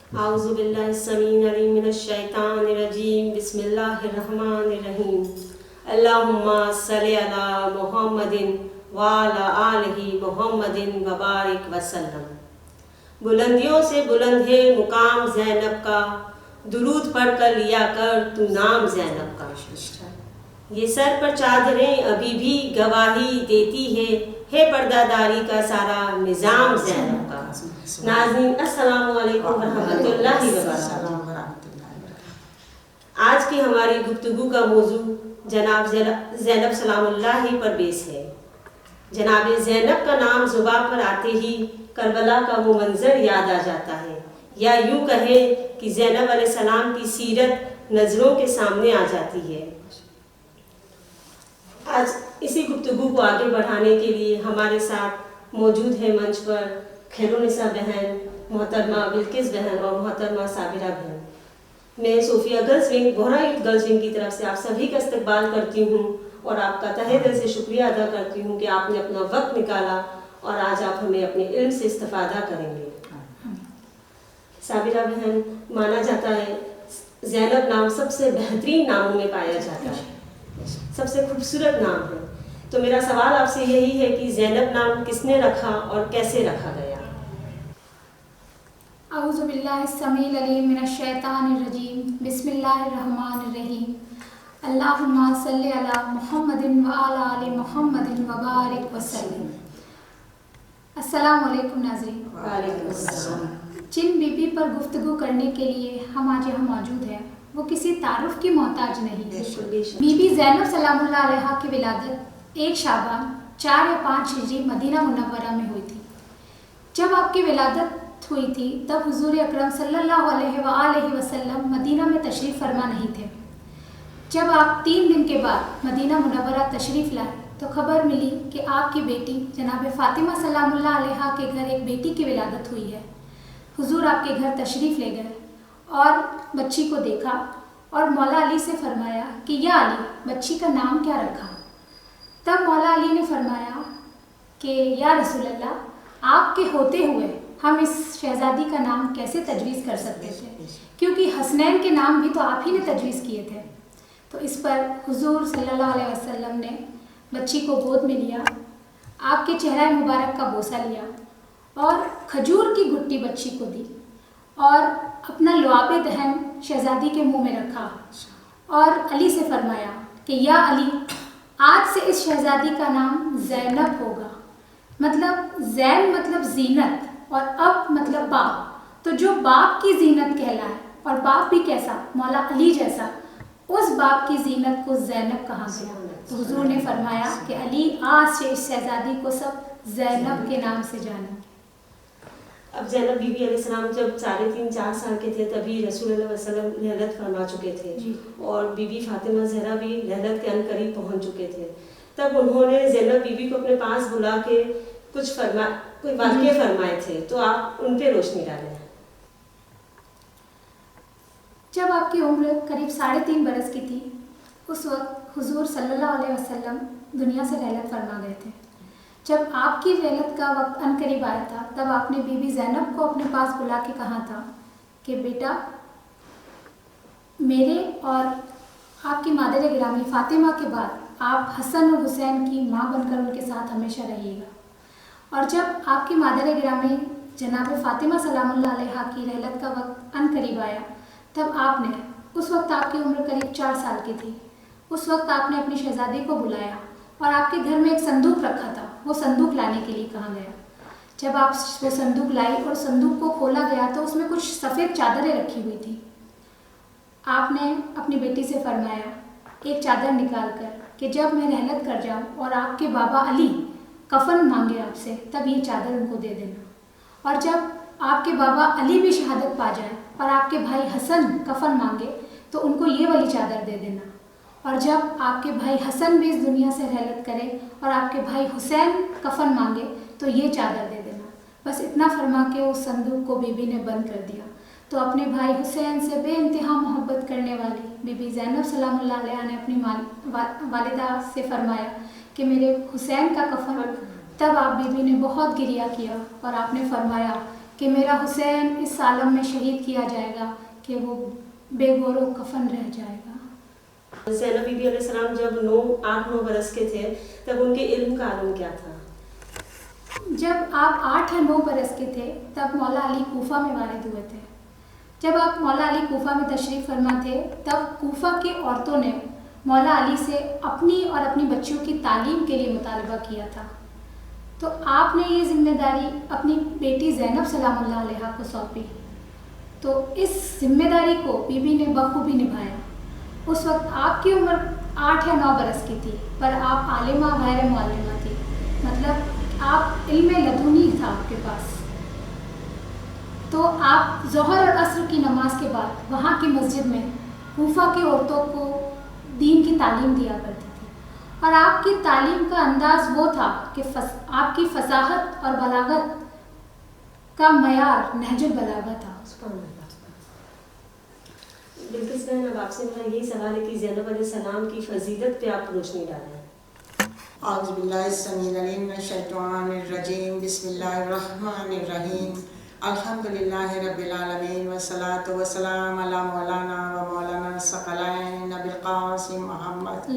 اعوذ باللہ السمیع العلیم من الشیطان الرجیم بسم اللہ الرحمن الرحیم اللہم صلی علی محمد وعلی آلہ محمد وبارک وسلم۔ بلندیوں سے بلند ہے مقام زینب کا، درود پڑھ کر لیا کر تو نام زینب کا۔ یہ سر پر چادریں ابھی بھی گواہی دیتی ہے پردہ داری کا سارا نظام زینب کا۔ ناظرین السلام علیکم ورحمۃ اللہ وبرکاتہ۔ آج کی ہماری گفتگو کا موضوع جناب زینب سلام اللہ پر بیس ہے۔ جناب زینب کا نام زبان پر آتے ہی کربلا کا وہ منظر یاد آ جاتا ہے، یا یوں کہے کہ زینب علیہ السلام کی سیرت نظروں کے سامنے آ جاتی ہے۔ آج اسی گفتگو کو آگے بڑھانے کے لیے ہمارے ساتھ موجود ہے منچ پر خیرالنساء بہن، محترمہ بلقیس بہن اور محترمہ صابرہ بہن۔ میں صوفیہ گرلز ونگ، بہرہ گرلز ونگ کی طرف سے آپ سبھی کا استقبال کرتی ہوں اور آپ کا تہہ دل سے شکریہ ادا کرتی ہوں کہ آپ نے اپنا وقت نکالا اور آج آپ ہمیں اپنے علم سے استفادہ کریں گے۔ صابرہ بہن، مانا جاتا ہے زینب نام سب سے بہترین ناموں میں پایا جاتا ہے، سب سے خوبصورت نام ہے، تو میرا سوال آپ سے یہی ہے کہ زینب نام کس نے رکھا اور کیسے رکھا گیا؟ اعوذ باللہ السمیع العلیم من الشیطان الرجیم بسم اللہ الرحمن الرحیم اللہم صلی علی محمد وعلی آل محمد وبارک وسلم۔ السلام علیکم ناظرین۔ وعلیکم السلام۔ جن بی بی پر گفتگو کرنے کے لیے ہم آج یہاں موجود ہیں وہ کسی تعارف کی محتاج نہیں ہے۔ بی بی زینب سلام اللہ علیہا کی ولادت 1 شعبان 4 یا 5 ہجری مدینہ منورہ میں ہوئی تھی۔ جب آپ کی ولادت ہوئی تھی تب حضور اکرم صلی اللہ علیہ وآلہ وسلم مدینہ میں تشریف فرما نہیں تھے۔ جب آپ 3 دن کے بعد مدینہ منورہ تشریف لائے تو خبر ملی کہ آپ کی بیٹی جناب فاطمہ سلام اللہ علیہا کے گھر ایک بیٹی کی ولادت ہوئی ہے۔ حضور آپ کے گھر تشریف لے گئے اور بچی کو دیکھا اور مولا علی سے فرمایا کہ یا علی، بچی کا نام کیا رکھا؟ تب مولا علی نے فرمایا کہ یا رسول اللہ، آپ کے ہوتے ہوئے ہم اس شہزادی کا نام کیسے تجویز کر سکتے تھے، کیونکہ حسنین کے نام بھی تو آپ ہی نے تجویز کیے تھے۔ تو اس پر حضور صلی اللہ علیہ وسلم نے بچی کو گود میں لیا، آپ کے چہرہ مبارک کا بوسہ لیا اور کھجور کی گٹی بچی کو دی اور اپنا لعاب دہن شہزادی کے منہ میں رکھا اور علی سے فرمایا کہ یا علی، آج سے اس شہزادی کا نام زینب ہوگا۔ مطلب زین مطلب زینت اور اب مطلب باپ، تو جو باپ کی زینت کہلائے اور باپ بھی کیسا، مولا علی جیسا، اس باپ کی زینت کو زینب کہا گیا۔ تو حضور نے فرمایا کہ علی، آج سے اس شہزادی کو سب زینب کے نام سے جانیں۔ اب زینب بی بی علیہ السلام جب 3.5-4 سال کے تھے تبھی رسول اللہ علیہ وسلم لہلت فرما چکے تھے اور بی بی فاطمہ زہرا بھی لہلت کے عنقریب پہنچ چکے تھے۔ تب انہوں نے زینب بی بی کو اپنے پاس بلا کے کوئی واقعے فرمائے تھے، تو آپ ان پہ روشنی ڈالیں۔ جب آپ کی عمر قریب 3.5 برس کی تھی اس وقت حضور صلی اللہ علیہ وسلم دنیا سے رحلت فرما گئے تھے۔ جب آپ کی رحلت کا وقت عنقریب آیا تھا تب آپ نے بی بی زینب کو اپنے پاس بلا کے کہا تھا کہ بیٹا، میرے اور آپ کی مادر گرامی فاطمہ کے بعد آپ حسن اور حسین کی ماں بن کر ان کے ساتھ ہمیشہ رہیے گا۔ اور جب آپ کی مادر گرامی جناب فاطمہ سلام اللہ علیہا کی رحلت کا وقت عنقریب آیا تب آپ نے، اس وقت آپ کی عمر قریب 4 سال کی تھی، اس وقت آپ نے اپنی شہزادی کو بلایا اور آپ کے گھر میں ایک صندوق رکھا تھا، وہ صندوق لانے کے لیے کہا گیا۔ جب آپ وہ صندوق لائی اور صندوق کو کھولا گیا تو اس میں کچھ سفید چادریں رکھی ہوئی تھیں۔ آپ نے اپنی بیٹی سے فرمایا ایک چادر نکال کر کہ جب میں رحلت کر جاؤں اور آپ کے بابا علی کفن مانگے آپ سے تب یہ چادر ان کو دے دینا، اور جب آپ کے بابا علی بھی شہادت پا جائیں اور آپ کے بھائی حسن کفن مانگے تو ان کو یہ والی چادر دے دینا، اور جب آپ کے بھائی حسن بھی اس دنیا سے رحلت کرے اور آپ کے بھائی حسین کفن مانگے تو یہ چادر دے دینا۔ بس اتنا فرما کے اس صندوق کو بی بی نے بند کر دیا۔ تو اپنے بھائی حسین سے بے انتہا محبت کرنے والی بی بی زینب سلام اللہ علیہا نے اپنی والدہ سے فرمایا کہ میرے حسین کا کفن، تب آپ بی بی نے بہت گریہ کیا اور آپ نے فرمایا کہ میرا حسین اس عالم میں شہید کیا جائے گا کہ وہ بے گور و کفن رہ جائے گا۔ زینب بی بی علیہ السلام جب 8-9 برس کے تھے تب ان کے علم کا عالم کیا تھا؟ جب آپ 8 یا 9 برس کے تھے تب مولا علی کوفہ میں وارد ہوئے تھے۔ جب آپ مولا علی کوفہ میں تشریف فرما تھے تب کوفہ کے عورتوں نے مولا علی سے اپنی اور اپنی بچیوں کی تعلیم کے لیے مطالبہ کیا تھا، تو آپ نے یہ ذمہ داری اپنی بیٹی زینب سلام اللہ علیہا کو سونپی، تو اس ذمہ داری کو بی بی نے بخوبی نبھایا۔ اس وقت آپ کی عمر 8 یا 9 برس کی تھی، پر آپ عالمہ غیر معلمہ تھی، مطلب آپ علم لدنی تھا آپ کے پاس۔ تو آپ ظہر اور عصر کی نماز کے بعد وہاں کی مسجد میں کوفہ کی عورتوں کو دین کی تعلیم دیا کرتی تھی، اور آپ کی تعلیم کا انداز وہ تھا کہ آپ کی فصاحت اور بلاغت کا معیار نہج البلاغہ تھا۔ بالکل بہن، اب آپ سے میرا یہی سوال ہے کہ زینب علیہ السلام کی فضیلت پہ آپ روشنی ڈالیں۔ اعوذ باللہ السمیع العلیم من الشیطان الرجیم، بسم اللہ الرحمن الرحیم، الحمدللہ رب العالمین، والصلاة والسلام علی مولانا و مولانا الثقلین ابی القاسم محمد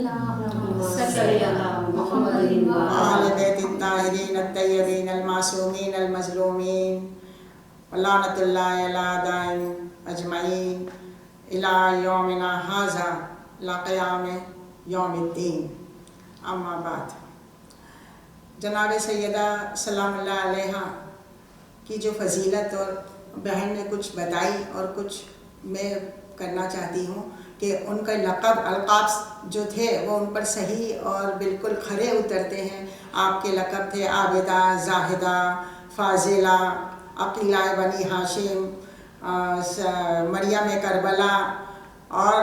آل بیت الطاہرین الطیبین المعصومین المظلومین، ولعنۃ اللہ علی اعدائہم اجمعین الی یومنا ھذا الی قیام یوم الدین۔ اما بعد، جناب سیدہ سلام اللہ علیہا کی جو فضیلت اور بہن نے کچھ بتائی اور کچھ میں کرنا چاہتی ہوں کہ ان کا القاب جو تھے وہ ان پر صحیح اور بالکل کھرے اترتے ہیں۔ آپ کے لقب تھے عابدہ، زاہدہ، فاضلہ، عقیلہ بنی ہاشم، مریم کربلا، اور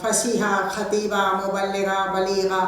فصیحہ، خطیبہ، مبلغہ، بلیغہ،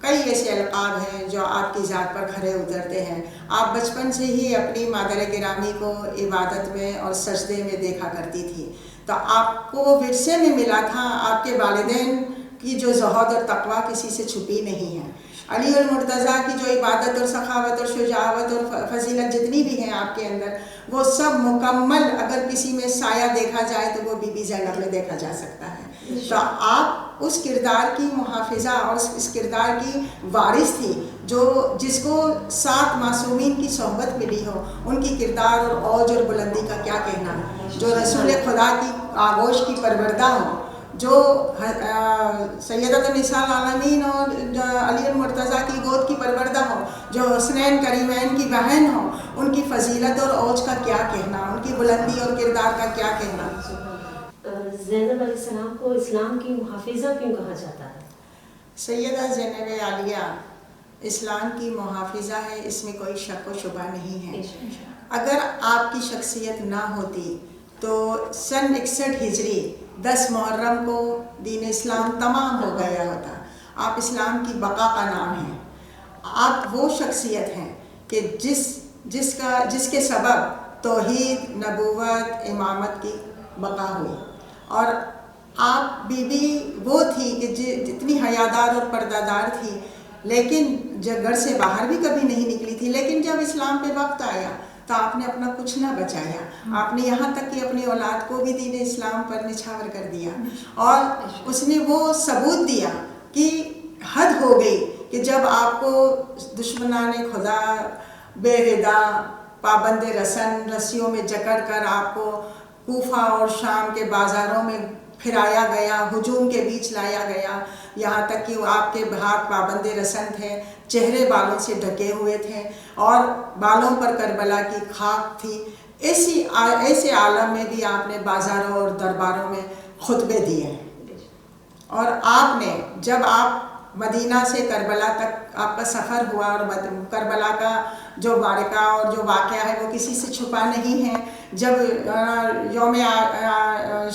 کئی ایسے القاب ہیں جو آپ کی ذات پر کھرے اترتے ہیں۔ آپ بچپن سے ہی اپنی مادر گرامی کو عبادت میں اور سجدے میں دیکھا کرتی تھی، تو آپ کو وہ ورثے میں ملا تھا۔ آپ کے والدین کی جو زہد اور تقویٰ کسی سے چھپی نہیں ہے۔ علی المرتضیٰ کی جو عبادت اور سخاوت اور شجاعت اور فضیلت جتنی بھی ہیں آپ کے اندر، وہ سب مکمل اگر کسی میں سایہ دیکھا جائے تو وہ بی بی زینب میں دیکھا جا سکتا ہے۔ تو آپ اس کردار کی محافظہ اور اس کردار کی وارث تھی جس کو 7 معصومین کی صحبت ملی ہو۔ ان کی کردار اور اوج اور بلندی کا کیا کہنا، جو رسول خدا کی آغوش کی پروردہ ہو، جو سیدۃ النساء العالمین اور علی المرتضیٰ کی گود کی پروردہ ہو، جو حسنین کریمین کی بہن ہو، ان کی فضیلت اور اوج کا کیا کہنا، ان کی بلندی اور کردار کا کیا کہنا۔ زینب علیہ السلام کو اسلام کی محافظہ کیوں کہا جاتا ہے؟ سیدہ زینب عالیہ اسلام کی محافظہ ہے، اس میں کوئی شک و شبہ نہیں ہے۔ اگر آپ کی شخصیت نہ ہوتی تو سن 61 ہجری 10 محرم کو دین اسلام تمام ہو گیا ہوتا۔ آپ اسلام کی بقا کا نام ہیں۔ آپ وہ شخصیت ہیں کہ جس کے سبب توحید، نبوت، امامت کی بقا ہوئی، اور آپ بی بی وہ تھی کہ جتنی حیادار اور پردہ دار تھی، لیکن جب گھر سے باہر بھی کبھی نہیں نکلی تھی، لیکن جب اسلام پہ وقت آیا تو آپ نے اپنا کچھ نہ بچایا۔ آپ نے یہاں تک کہ اپنی اولاد کو بھی دین اسلام پر نچھاور کر دیا، اور اس نے وہ ثبوت دیا کہ حد ہو گئی کہ جب آپ کو دشمنان خدا بے ردا، پابند رسن، رسیوں میں جکڑ کر آپ کو کوفہ اور شام کے بازاروں میں پھرایا گیا، ہجوم کے بیچ لایا گیا، یہاں تک کہ آپ کے ہاتھ پابند رسن تھے، چہرے بالوں سے ڈھکے ہوئے تھے، اور بالوں پر کربلا کی خاک تھی۔ ایسے عالم میں بھی آپ نے بازاروں اور درباروں میں خطبے دیے، اور آپ نے جب آپ مدینہ سے کربلا تک آپ کا سفر ہوا، اور کربلا کا جو معرکہ اور جو واقعہ ہے وہ کسی سے چھپا نہیں ہے۔ جب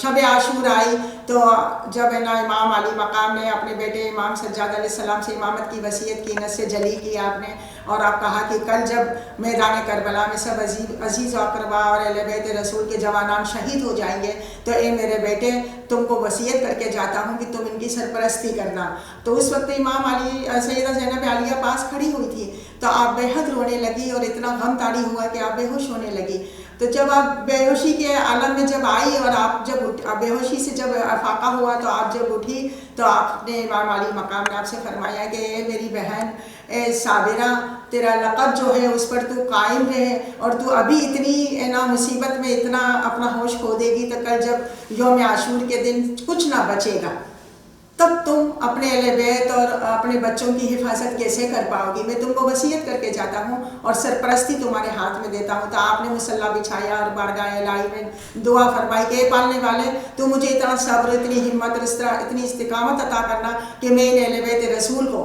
شب عاشور آئی تو جب امام علی مقام نے اپنے بیٹے امام سجاد علیہ السلام سے امامت کی وصیت کی، نص جلی کی آپ نے، اور آپ کہا کہ کل جب میدان کربلا میں سب عزیز و اقربا اور اہل بیت رسول کے جوانان شہید ہو جائیں گے، تو اے میرے بیٹے، تم کو وصیت کر کے جاتا ہوں کہ تم ان کی سرپرستی کرنا۔ تو اس وقت امام علی سیدہ زینب عالیہ پاس کھڑی ہوئی تھی، تو آپ بے حد رونے لگی لگی اور اتنا غم طاری ہوا کہ آپ بے ہوش ہونے لگی. تو جب آپ بے ہوشی کے عالم میں جب آئی اور آپ جب بے ہوشی سے جب افاقہ ہوا تو آپ جب اٹھی تو آپ نے امام علی مقام نے آپ سے فرمایا کہ اے میری بہن، اے صابرہ، تیرا لقب جو ہے اس پر تو قائم رہے، اور تو ابھی اتنی نا مصیبت میں اتنا اپنا ہوش کھو دے گی تو کل جب یوم عاشور کے دن کچھ نہ بچے گا، تب تم اپنے اہل بیت اور اپنے بچوں کی حفاظت کیسے کر پاؤ گی. میں تم کو وصیت کر کے جاتا ہوں اور سرپرستی تمہارے ہاتھ میں دیتا ہوں. تو آپ نے مصلی بچھایا اور بارگاہ الہی میں دعا فرمائی کہ اے پالنے والے، تو مجھے اتنا صبر، اتنی ہمت اور اس طرح اتنی استقامت عطا کرنا کہ میں ان اہل بیت رسول کو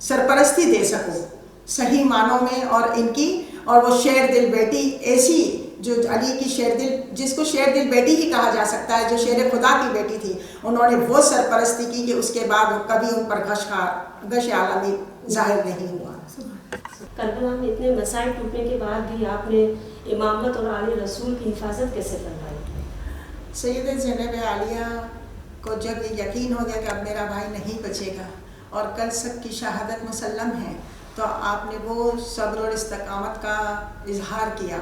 سرپرستی دے سکوں صحیح معنوں میں، اور ان کی اور وہ شیر دل بیٹی ایسی جو علی کی شیر دل، جس کو شیر دل بیٹی ہی کہا جا سکتا ہے، جو شیر خدا کی بیٹی تھی، انہوں نے وہ سرپرستی کی کہ اس کے بعد کبھی ان پر غش عالمی ظاہر نہیں ہوا. کربلا میں اتنے مسائل ٹوٹنے کے بعد بھی آپ نے امامت اور علی رسول کی حفاظت کیسے فرمائی؟ سید زینب عالیہ کو جب یہ یقین ہو گیا کہ اب میرا بھائی نہیں بچے گا اور کل سب کی شہادت مسلم ہے، تو آپ نے وہ صبر اور استقامت کا اظہار کیا،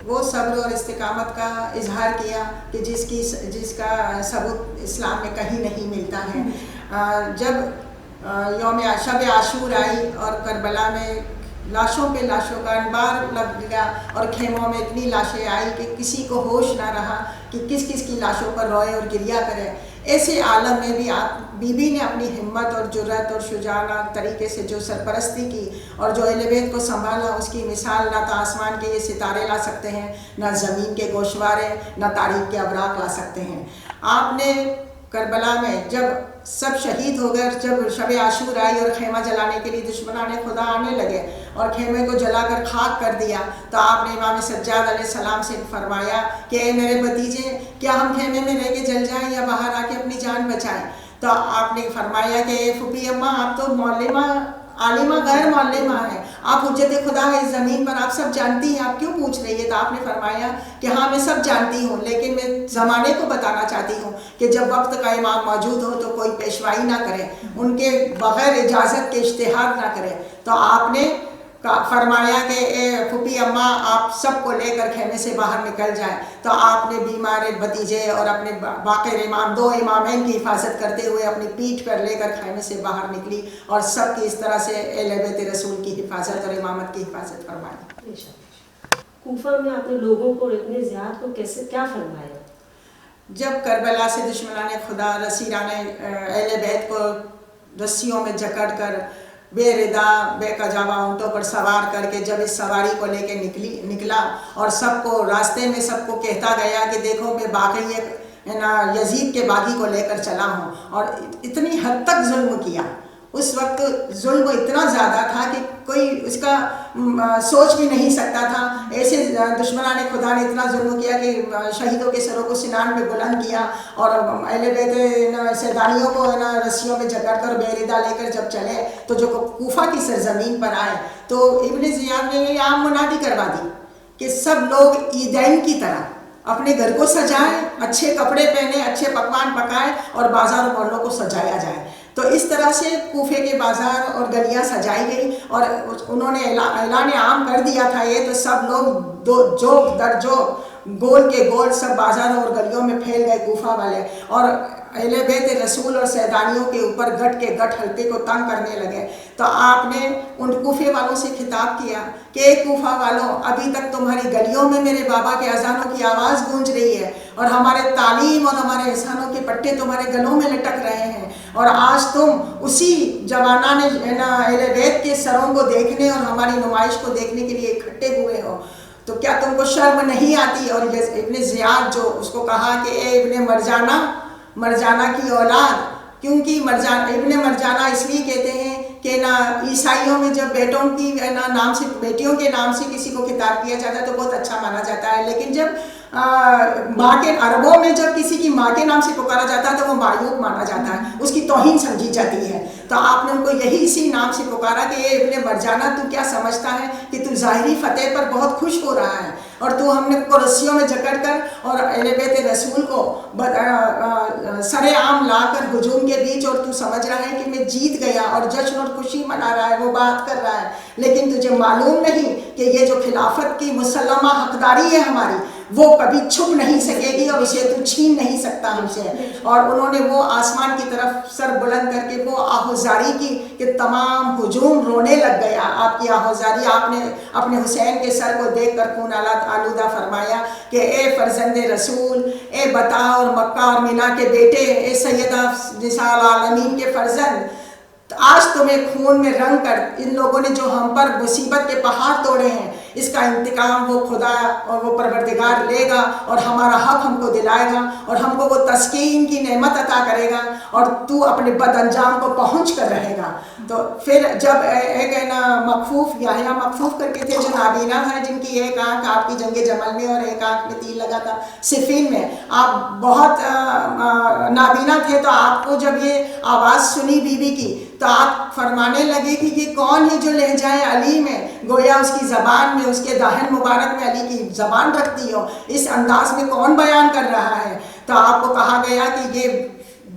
وہ صبر اور استقامت کا اظہار کیا کہ جس کا ثبوت اسلام میں کہیں نہیں ملتا ہے. جب یوم شب عاشور آئی اور کربلا میں لاشوں پہ لاشوں کا انبار لگ گیا اور خیموں میں اتنی لاشیں آئی کہ کسی کو ہوش نہ رہا کہ کس کس کی لاشوں پر روئے اور گریہ کرے. ایسے عالم میں بھی بی بی نے اپنی ہمت اور جرأت اور شجاعانہ طریقے سے جو سرپرستی کی اور جو اہل بیت کو سنبھالا، اس کی مثال نہ تو آسمان کے یہ ستارے لا سکتے ہیں، نہ زمین کے گوشوارے، نہ تاریخ کے اوراق لا سکتے ہیں. آپ نے کربلا میں جب سب شہید ہو گئے، جب شب عاشور آئی اور خیمہ جلانے کے لیے دشمنان خدا آنے لگے اور خیمے کو جلا کر خاک کر دیا، تو آپ نے امام سجاد علیہ السلام سے فرمایا کہ اے میرے بھتیجے، کیا ہم خیمے میں رہ کے جل جائیں یا باہر آ کے اپنی جان بچائیں؟ تو آپ نے فرمایا کہ اے پھوپھی اماں، آپ تو معلمہ عالمہ غیر معلمہ ہے، آپ حجت خدا ہے اس زمین پر، آپ سب جانتی ہیں، آپ کیوں پوچھ رہی ہے؟ تو آپ نے فرمایا کہ ہاں میں سب جانتی ہوں، لیکن میں زمانے کو بتانا چاہتی ہوں کہ جب وقت کا امام موجود ہو تو کوئی پیشوائی نہ کرے، ان کے بغیر اجازت کے اشتہار نہ کرے. تو آپ نے فرمایا کہ اے پھوپھی اماں، آپ سب کو لے کر خیمے سے باہر نکل جائیں. تو آپ نے بیمار بھتیجے اور اپنے باقر امام، دو امامین کی حفاظت کرتے ہوئے اپنی پیٹھ پر لے کر خیمے سے باہر نکلی اور سب کی اس طرح سے اہل بیت رسول کی حفاظت اور امامت کی حفاظت فرمائی. کوفہ میں آپ نے لوگوں کو اتنے زیاد کو کیسے کیا فرمایا؟ جب کربلا سے دشمنان خدا رسیران اہل بیت کو رسیوں میں جکڑ کر بے ردا بے کجاوا اونٹوں پر سوار کر کے جب اس سواری کو لے کے نکلا اور سب کو راستے میں سب کو کہتا گیا کہ دیکھو میں باقی یزید کے باغی کو لے کر چلا ہوں، اور اتنی حد تک ظلم کیا. اس وقت ظلم اتنا زیادہ تھا کہ کوئی اس کا سوچ بھی نہیں سکتا تھا. ایسے دشمنان خدا نے اتنا ظلم کیا کہ شہیدوں کے سروں کو سنان میں بلند کیا اور اہل بیت سیدانیوں کو رسیوں میں جکڑ کر بے ردا لے کر جب چلے تو جو کوفہ کی سرزمین پر آئے تو ابن زیاد نے یہ عام منادی کروا دی کہ سب لوگ عیدین کی طرح اپنے گھر کو سجائیں، اچھے کپڑے پہنے، اچھے پکوان پکائیں اور بازار و محلوں کو سجایا جائے. تو اس طرح سے کوفے کے بازار اور گلیاں سجائی گئی اور انہوں نے اعلان عام کر دیا تھا یہ، تو سب لوگ جوک در جوک گول کے گول سب بازاروں اور گلیوں میں پھیل گئے کوفہ والے، اور اہل بیت رسول اور سیدانیوں کے اوپر گٹ کے گٹ حلقے کو تنگ کرنے لگے. تو آپ نے ان کوفے والوں سے خطاب کیا کہ اے کوفہ والوں، ابھی تک تمہاری گلیوں میں میرے بابا کے اذانوں کی آواز گونج رہی ہے اور ہمارے تعلیم اور ہمارے احسانوں کے پٹے تمہارے گلوں میں لٹک رہے ہیں، اور آج تم اسی جوانان اہل بیت کے سروں کو دیکھنے اور ہماری نمائش کو دیکھنے کے لیے اکٹھے ہوئے ہو، تو کیا تم کو شرم نہیں آتی؟ اور ابن زیاد جو اس کو کہا کہ اے ابن مرجانہ کی اولاد، کیونکہ ابن مرجانہ اس لیے کہتے ہیں کہ عیسائیوں میں جب بیٹوں کی نام سے، بیٹیوں کے نام سے کسی کو خطاب کیا جاتا ہے تو بہت اچھا مانا جاتا ہے، لیکن جب ماں کے عربوں میں جب کسی کی ماں کے نام سے پکارا جاتا ہے تو وہ معیوب مانا جاتا ہے، اس کی توہین سمجھی جاتی ہے. تو آپ نے ان کو یہی اسی نام سے پکارا کہ اے ابن مرجانہ، تو کیا سمجھتا ہے کہ تو ظاہری فتح پر بہت خوش ہو رہا ہے اور تو ہم نے کو رسیوں میں جکڑ کر اور اہل بیت رسول کو سر عام لا کر ہجوم کے بیچ، اور تو سمجھ رہا ہے کہ میں جیت گیا اور جشن اور خوشی منا رہا ہے، وہ بات کر رہا ہے، لیکن تجھے معلوم نہیں کہ یہ جو خلافت کی مسلمہ حقداری ہے ہماری، وہ کبھی چھپ نہیں سکے گی اور اسے تو چھین نہیں سکتا ہم سے۔ اور انہوں نے وہ آسمان کی طرف سر بلند کر کے وہ آہوزاری کی کہ تمام ہجوم رونے لگ گیا۔ آپ کی آہوزاری، آپ نے اپنے حسین کے سر کو دیکھ کر خون آلودہ فرمایا کہ اے فرزند رسول، اے بتا اور مکہ اور مینا کے بیٹے، اے سیدہ نساء العالمین کے فرزند، آج تمہیں خون میں رنگ کر ان لوگوں نے جو ہم پر مصیبت کے پہاڑ توڑے ہیں، اس کا انتقام وہ خدا اور وہ پروردگار لے گا اور ہمارا حق ہم کو دلائے گا اور ہم کو وہ تسکین کی نعمت عطا کرے گا اور تو اپنے بد انجام کو پہنچ کر رہے گا۔ تو پھر جب ایک ہے نا مخفوف یحییٰ مخفوف کر کے تھے جو نابینا ہے، جن کی ایک آنکھ آپ کی جنگ جمل میں اور ایک آنکھ میں تیر لگا تھا صفین میں، آپ بہت نابینا تھے، تو آپ کو جب یہ آواز سنی بی بی کی تو آپ فرمانے لگے کہ یہ کون ہے جو لہجہ علی میں، گویا اس کی زبان میں، اس کے دہن مبارک میں علی کی زبان رکھتی ہو، اس انداز میں کون بیان کر رہا ہے؟ تو آپ کو کہا گیا کہ یہ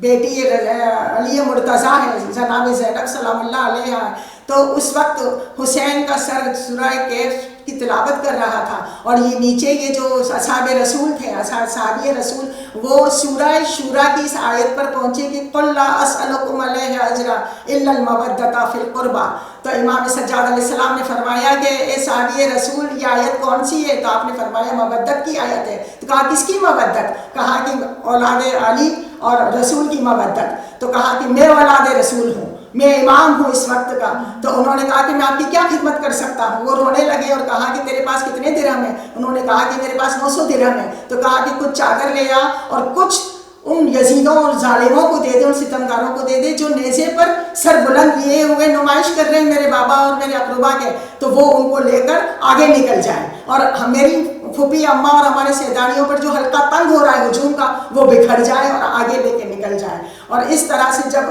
بیٹی علی مرتضیٰ ہے، جناب زینب سلام اللہ علیہ۔ تو اس وقت حسین کا سر سورہ کہف کی تلاوت کر رہا تھا، اور یہ نیچے یہ جو اصحاب رسول تھے، صحابی رسول، وہ سورہ شورا کی اس آیت پر پہنچے کہ قل لا اسألکم علیہ اجرا الا المودۃ فی القربى۔ تو امام سجاد علیہ السلام نے فرمایا کہ اے صحابی رسول یہ آیت کون سی ہے؟ تو آپ نے فرمایا مودت کی آیت ہے۔ تو کہا کس کی مودت؟ کہا کہ اولاد علی اور رسول کی مودت۔ تو کہا کہ میں اولاد رسول ہوں، میں امام ہوں اس وقت کا۔ تو انہوں نے کہا کہ میں آپ کی کیا خدمت کر سکتا ہوں؟ وہ رونے لگے اور کہا کہ تیرے پاس کتنے درہم ہیں؟ انہوں نے کہا کہ میرے پاس 900 درہم ہیں۔ تو کہا کہ کچھ چادر لے آ اور کچھ ان یزیدوں اور ظالموں کو دے دے، ان ستمگاروں کو دے دے جو نیزے پر سر بلند لیے ہوئے نمائش کر رہے ہیں میرے بابا اور میرے اقربا کے، تو وہ ان کو لے کر آگے نکل جائیں، اور میری پھوپھی اماں اور ہمارے سیدانیوں پر جو حلقہ تنگ ہو رہا ہے ہجوم کا، وہ بکھر جائے اور آگے لے کے نکل جائے۔ اور اس طرح سے جب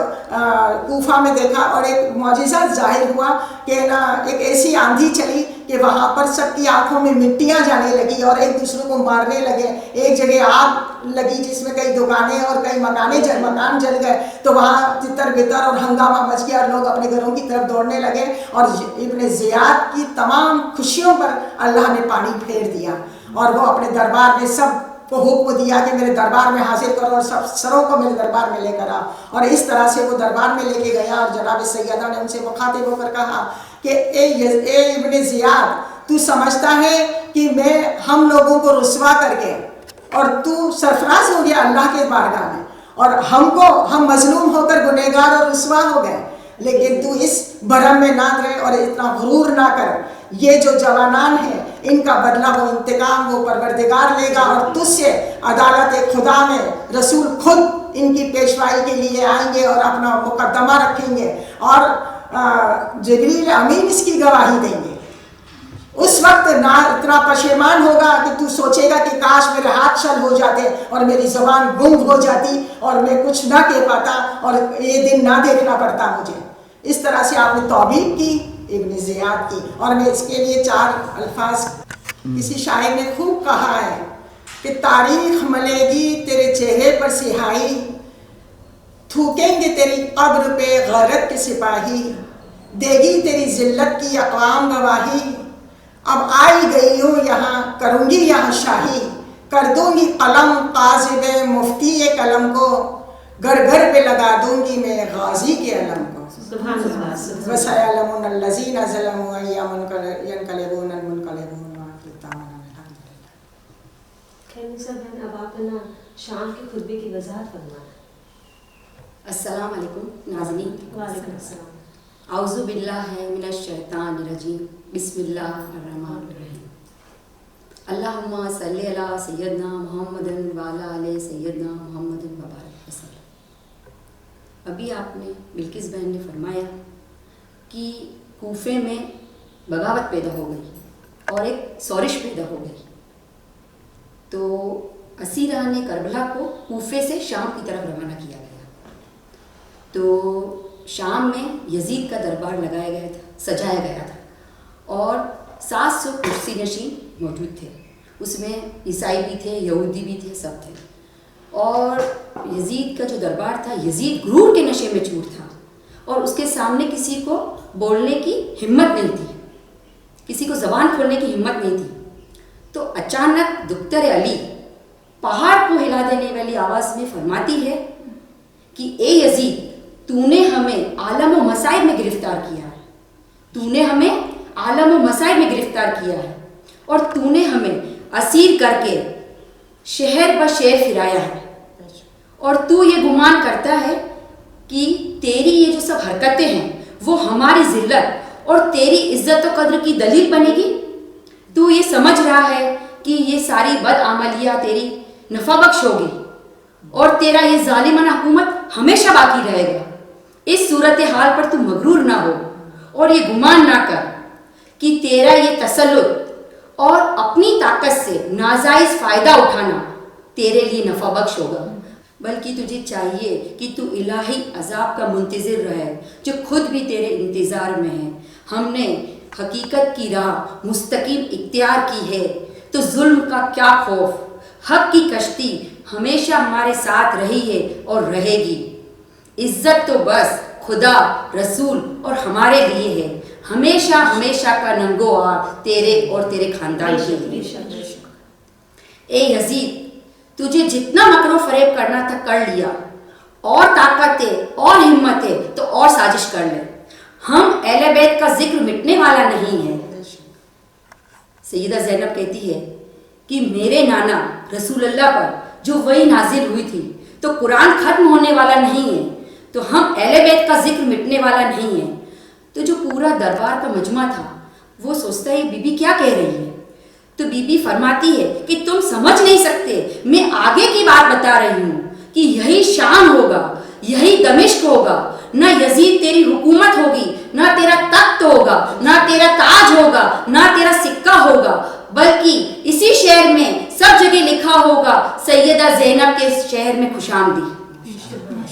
کوفہ میں دیکھا اور ایک معجزہ ظاہر ہوا کہ نا ایک ایسی آندھی چلی کہ وہاں پر سب کی آنکھوں میں مٹیاں جانے لگی اور ایک دوسرے کو مارنے لگے۔ ایک جگہ آگ لگی جس میں کئی دکانیں اور کئی مکان جل گئے، تو وہاں تتر بتر اور ہنگامہ مچ گیا اور لوگ اپنے گھروں کی طرف دوڑنے لگے، اور ابن زیاد کی تمام خوشیوں پر اللہ نے پانی پھیر دیا، اور وہ اپنے دربار میں سب کو حکم دیا کہ میرے دربار میں حاضر کرو اور سب سروں کو میرے دربار میں لے کر آؤ۔ اور اس طرح سے وہ دربار میں لے کے گیا، اور جناب سیدہ نے ان سے مخاطب ہو کر کہا کہ اے ابن زیاد، تو سمجھتا ہے کہ میں ہم لوگوں کو رسوا کر کے اور تو سرفراز ہو گیا اللہ کے بارگاہ میں، اور ہم مظلوم ہو کر گنہگار اور رسوا ہو گئے، لیکن تو اس بھرم میں نہ رہے اور اتنا غرور نہ کر۔ یہ جو جوانان ہیں ان کا بدلہ وہ انتقام وہ پروردگار لے گا، اور تجھ سے عدالت خدا میں رسول خود ان کی پیشوائی کے لیے آئیں گے اور اپنا مقدمہ رکھیں گے، اور جبریل امین اس کی گواہی دیں گے۔ اس وقت نہ اتنا پشیمان ہوگا کہ تو سوچے گا کہ کاش میرے ہاتھ شل ہو جاتے اور میری زبان گنگ ہو جاتی اور میں کچھ نہ کہہ پاتا اور یہ دن نہ دیکھنا پڑتا مجھے۔ اس طرح سے آپ نے توبیخ کی ابن زیاد کی۔ اور میں اس کے لیے 4 الفاظ، کسی شاعر نے خوب کہا ہے کہ تاریخ ملے گی تیرے چہرے پر سیاہی، تھوکیں گے تیری قبر پہ غیرت کے سپاہی، دے گی تیری ذلت کی اقوام گواہی، اب آئی گئی ہوں یہاں کروں گی یہاں شاہی، کر دوں گی قلم قاضب مفتی قلم کو، گھر گھر پہ لگا دوں گی میں غازی کے علم کو۔ سبحان اللہ۔ وَسَيَعْلَمُونَ الَّذِينَ ظَلَمُوا أَيَّ يَنقَلِبُونَ الْمُنقَلِبُونَ خیر نساء بہن، اب آپ نا شام کے خطبے کی وضاحت فرمائیں۔ السلام علیکم ناظرین۔ وعلیکم السلام۔ اعوذ باللہ من الشیطان الرجیم، بسم اللہ الرحمن الرحیم۔ اللہم صلی علی سیدنا محمد وعلی آل سیدنا محمد وبارک وسلم۔ ابھی آپ نے بلقیس بہن نے فرمایا کہ کوفے میں بغاوت پیدا ہو گئی اور ایک سورش پیدا ہو گئی، تو اسیران کربلا کو کوفے سے شام کی طرف روانہ کیا گیا۔ تو شام میں یزید کا دربار لگایا گیا تھا، سجایا گیا تھا، اور 700 کرسی نشین موجود تھے، اس میں عیسائی بھی تھے، یہودی بھی تھے، سب تھے. اور یزید کا جو دربار تھا، یزید غرور کے نشے میں چور تھا اور اس کے سامنے کسی کو بولنے کی ہمت نہیں تھی، کسی کو زبان کھولنے کی ہمت نہیں تھی. تو اچانک دختر علی پہاڑ کو ہلا دینے والی آواز میں فرماتی ہے کہ اے یزید، تو نے ہمیں عالم و مصائب میں گرفتار کیا ہے، تو نے ہمیں عالم و مصائب میں گرفتار کیا ہے اور تو نے ہمیں اسیر کر کے شہر بہ شہر پھرایا ہے، اور تو یہ گمان کرتا ہے کہ تیری یہ جو سب حرکتیں ہیں وہ ہماری ذلت اور تیری عزت و قدر کی دلیل بنے گی. تو یہ سمجھ رہا ہے کہ یہ ساری بدعملیاں تیری نفع بخش ہوگی اور تیرا یہ ظالمانہ حکومت ہمیشہ باقی رہے گا. اس صورتحال پر تو مغرور نہ ہو اور یہ گمان نہ کر کہ تیرا یہ تسلط اور اپنی طاقت سے ناجائز فائدہ اٹھانا تیرے لیے نفع بخش ہوگا، بلکہ تجھے چاہیے کہ تو الہی عذاب کا منتظر رہے جو خود بھی تیرے انتظار میں ہے. ہم نے حقیقت کی راہ مستقیم اختیار کی ہے تو ظلم کا کیا خوف. حق کی کشتی ہمیشہ ہمارے ساتھ رہی ہے اور رہے گی. عزت تو بس خدا، رسول اور ہمارے لیے ہے، ہمیشہ ہمیشہ کا ننگو آر تیرے اور تیرے خاندان کے لیے. اے یزید، تجھے جتنا مکر و فریب کرنا تھا کر لیا، اور طاقتیں اور ہمتیں تو اور سازش کر لے. ہم اہل بیت کا ذکر مٹنے والا نہیں ہے. سیدہ زینب کہتی ہے کہ میرے نانا رسول اللہ پر جو وحی نازل ہوئی تھی تو قرآن ختم ہونے والا نہیں ہے، تو ہم اہل بیت کا ذکر مٹنے والا نہیں ہے. تو جو پورا دربار کا مجمع تھا وہ سوچتا ہے بی بی کیا کہہ رہی ہے. تو بی بی فرماتی ہے کہ تم سمجھ نہیں سکتے، میں آگے کی بات بتا رہی ہوں کہ یہی شام ہوگا، یہی دمشق ہوگا. نہ یزید تیری حکومت ہوگی، نہ تیرا تخت ہوگا، نہ تیرا تاج ہوگا، نہ تیرا سکہ ہوگا، بلکہ اسی شہر میں سب جگہ لکھا ہوگا سیدہ زینب کے شہر میں خوش آمدید.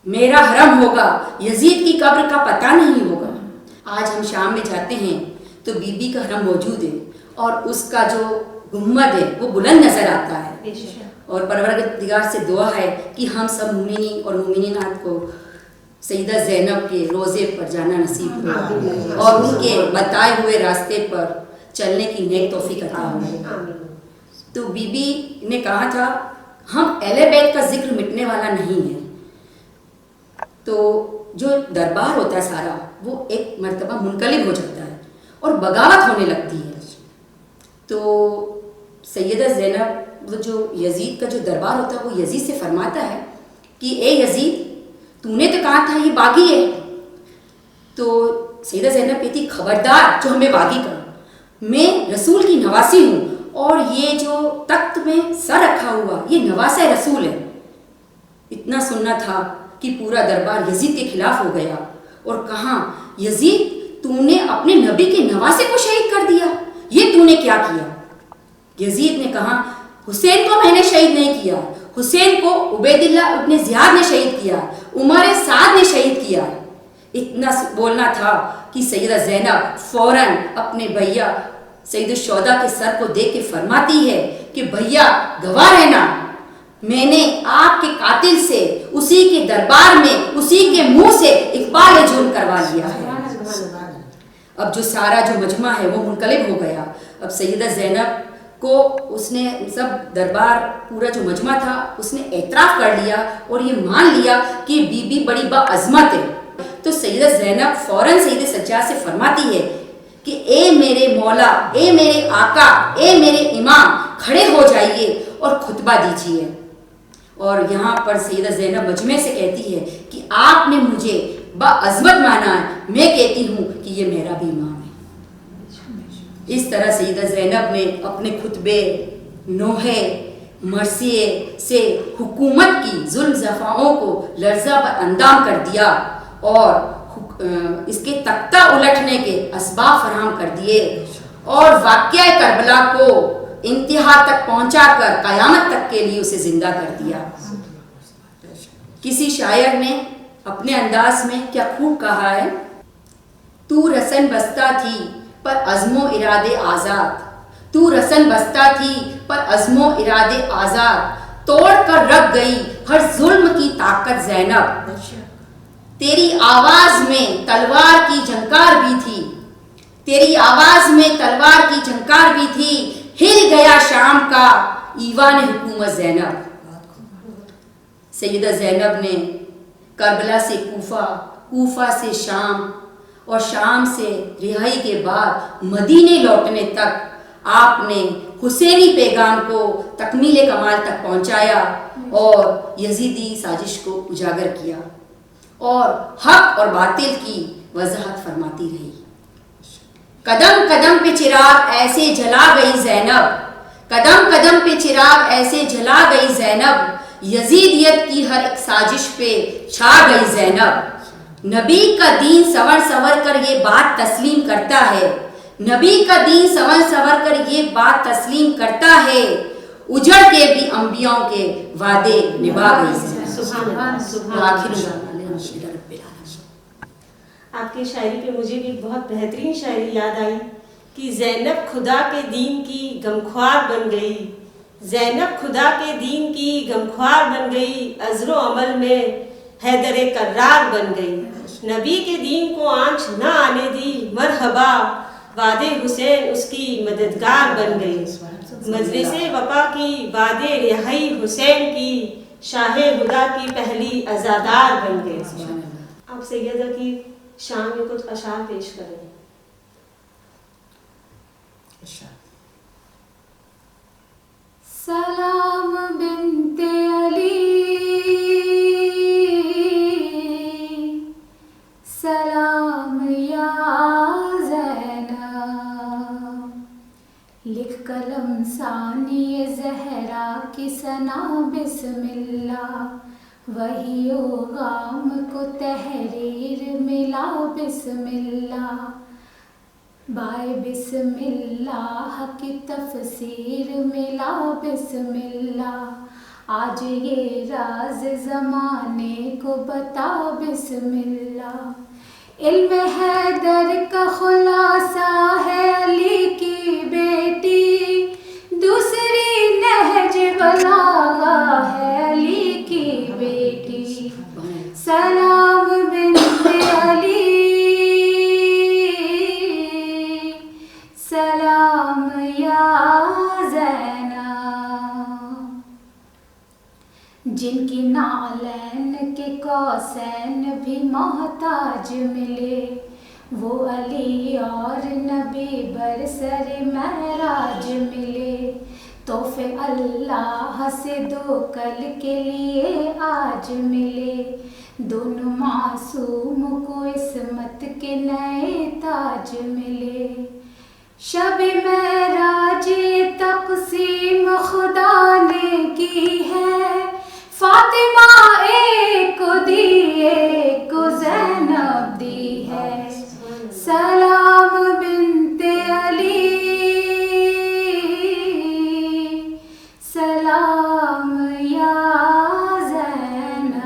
میرا حرم ہوگا، یزید کی قبر کا پتہ نہیں ہوگا. آج ہم شام میں جاتے ہیں تو بی بی کا حرم موجود ہے اور اس کا جو گنبد ہے وہ بلند نظر آتا ہے. اور پروردگار سے دعا ہے کہ ہم سب مومنین اور مومنات کو سیدہ زینب کے روزے پر جانا نصیب ہو اور ان کے بتائے ہوئے راستے پر چلنے کی نیک توفیق عطا ہو. تو بی بی نے کہا تھا ہم اہل بیت کا ذکر مٹنے والا نہیں ہے. تو جو دربار ہوتا ہے سارا وہ ایک مرتبہ منقلب ہو جاتا ہے اور بغاوت ہونے لگتی ہے. تو سیدہ زینب وہ جو یزید کا جو دربار ہوتا ہے وہ یزید سے فرماتا ہے کہ اے یزید، تو نے تو کہا تھا یہ باغی ہے. تو سیدہ زینب کہتی خبردار جو ہمیں باغی کر، میں رسول کی نواسی ہوں اور یہ جو تخت میں سر رکھا ہوا یہ نواسہ رسول ہے. اتنا سننا تھا کہ پورا دربار یزید کے خلاف ہو گیا اور کہا یزید تو نے اپنے نبی کے نواسے کو شہید کر دیا، یہ تو نے کیا کیا؟ یزید نے کہا حسین کو میں نے شہید نہیں کیا، حسین کو عبید اللہ ابن زیاد نے شہید کیا، عمر سعد نے شہید کیا. اتنا بولنا تھا کہ سیدہ زینب فوراً اپنے بھیا سید الشہداء کے سر کو دیکھ کے فرماتی ہے کہ بھیا گواہ رہنا، میں نے آپ کے قاتل سے اسی کے دربار میں اسی کے منہ سے اقبال جرم کروا لیا ہے. اب جو سارا جو مجمع ہے وہ منقلب ہو گیا. اب سیدہ زینب کو اس نے سب دربار پورا جو مجمع تھا اس نے اعتراف کر لیا اور یہ مان لیا کہ بی بی بڑی باعظمت ہے. تو سیدہ زینب فوراً سید سجاد سے فرماتی ہے کہ اے میرے مولا، اے میرے آقا، اے میرے امام، کھڑے ہو جائیے اور خطبہ دیجیے. اور یہاں پر سیدہ زینب مجمع سے کہتی ہے کہ آپ نے مجھے باعظمت مانا ہے، میں کہتی ہوں کہ یہ میرا بھی امام ہے. اس طرح سیدہ زینب نے اپنے خطبے، نوحے، مرثیے سے حکومت کی ظلم زفاؤں کو لرزہ پر اندام کر دیا اور اس کے تختہ الٹنے کے اسباب فراہم کر دیے اور واقعہ کربلا کو انتہا تک پہنچا کر قیامت تک کے لیے اسے زندہ کر دیا. کسی شاعر نے اپنے انداز میں کیا خوب کہا ہے، تو رسن بستہ تھی پر عزم و ارادے آزاد، تو رسن بستہ تھی پر عزم و ارادے آزاد، توڑ کر رکھ گئی ہر ظلم کی طاقت زینب۔ تیری آواز میں تلوار کی جھنکار بھی تھی، تیری آواز میں تلوار کی جھنکار بھی تھی، ہل گیا شام کا ایوان حکومت زینب۔ سیدہ زینب نے کربلا سے کوفہ، کوفہ سے شام اور شام سے رہائی کے بعد مدینے لوٹنے تک آپ نے حسینی پیغام کو تکمیل کمال تک پہنچایا اور یزیدی سازش کو اجاگر کیا اور حق اور باطل کی وضاحت فرماتی رہی۔ قدم قدم پہ چراغ ایسے جلا گئی زینب، قدم قدم پہ چراغ ایسے جلا گئی زینب، یزیدیت کی ہر ایک سازش پہ چھا گئی زینب۔ نبی کا دین سنور سنور کر یہ بات تسلیم کرتا ہے، نبی کا دین سنور سنور کر یہ بات تسلیم کرتا ہے، اجڑ کے بھی انبیاء کے وعدے نبھا گئی زینب۔ آپ کی شاعری پہ مجھے بھی بہت بہترین شاعری یاد آئی کہ زینب خدا کے دین کی غمخوار بن گئی، زینب خدا کے دین کی غمخوار بن گئی، عزر و عمل میں حیدر کرار بن گئی، نبی کے دین کو آنچ نہ آنے دی، مرحبا وعد حسین اس کی مددگار بن گئی، مجلس وفا کی وعد رہائی حسین کی، شاہ ہدا کی پہلی عزادار بن گئی۔ آپ سیدہ کی شان میں کچھ اشعار پیش کریں۔ سلام بنت علی، سلام یا زینب، لکھ قلم ثانی زہرا کی ثنا بسم اللہ، وہی غام کو تحریر ملا بسم اللہ، بائے بسم اللہ کی تفسیر ملا بسم اللہ، آج یہ راز زمانے کو بتا بسم اللہ، علم حیدر کا خلاصہ ہے علی کی بیٹی، دوسری نہج بلاغہ ہے علی کی بیٹی، سلام بنت علی، سلام یا زینب، جن کی نعلین کے قوسین بھی محتاج ملے، وہ علی اور نبی برسر معراج ملے، تحفے اللہ سے دو کل کے لیے آج ملے، دونوں معصوم کو عصمت کے نئے تاج ملے، شب معراج تقسیم خدا نے کی ہے، فاطمہ ایک کو دی ایک کو زینب دی ہے، سلام بنت علی، سلام یا زینب۔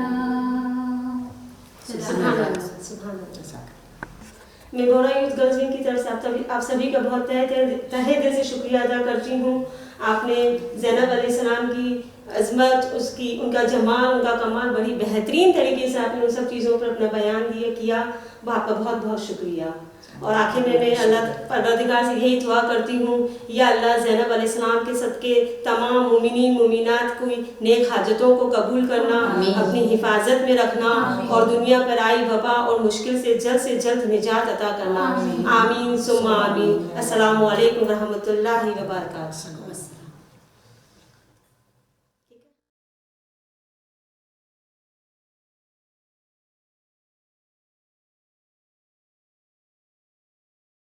میں گورا یوتھ گرلز ونگ کی طرف سے آپ سبھی کا بہت تہہ دل سے شکریہ ادا کرتی ہوں۔ آپ نے زینب علیہ السلام کی عظمت، ان کا جمال، ان کا کمال بڑی بہترین طریقے سے آپ نے ان سب چیزوں پر اپنا بیان کیا، وہ آپ کا بہت بہت شکریہ۔ اور آخر میں اللہ پروردگار سے یہی دعا کرتی ہوں، یا اللہ زینب علیہ السلام کے صدقے تمام مومنین مومنات کی نیک حاجتوں کو قبول کرنا، اپنی حفاظت میں رکھنا، اور دنیا پر آئی وبا اور مشکل سے جلد نجات عطا کرنا، آمین ثم آمین۔ السلام علیکم ورحمۃ اللہ وبرکاتہ۔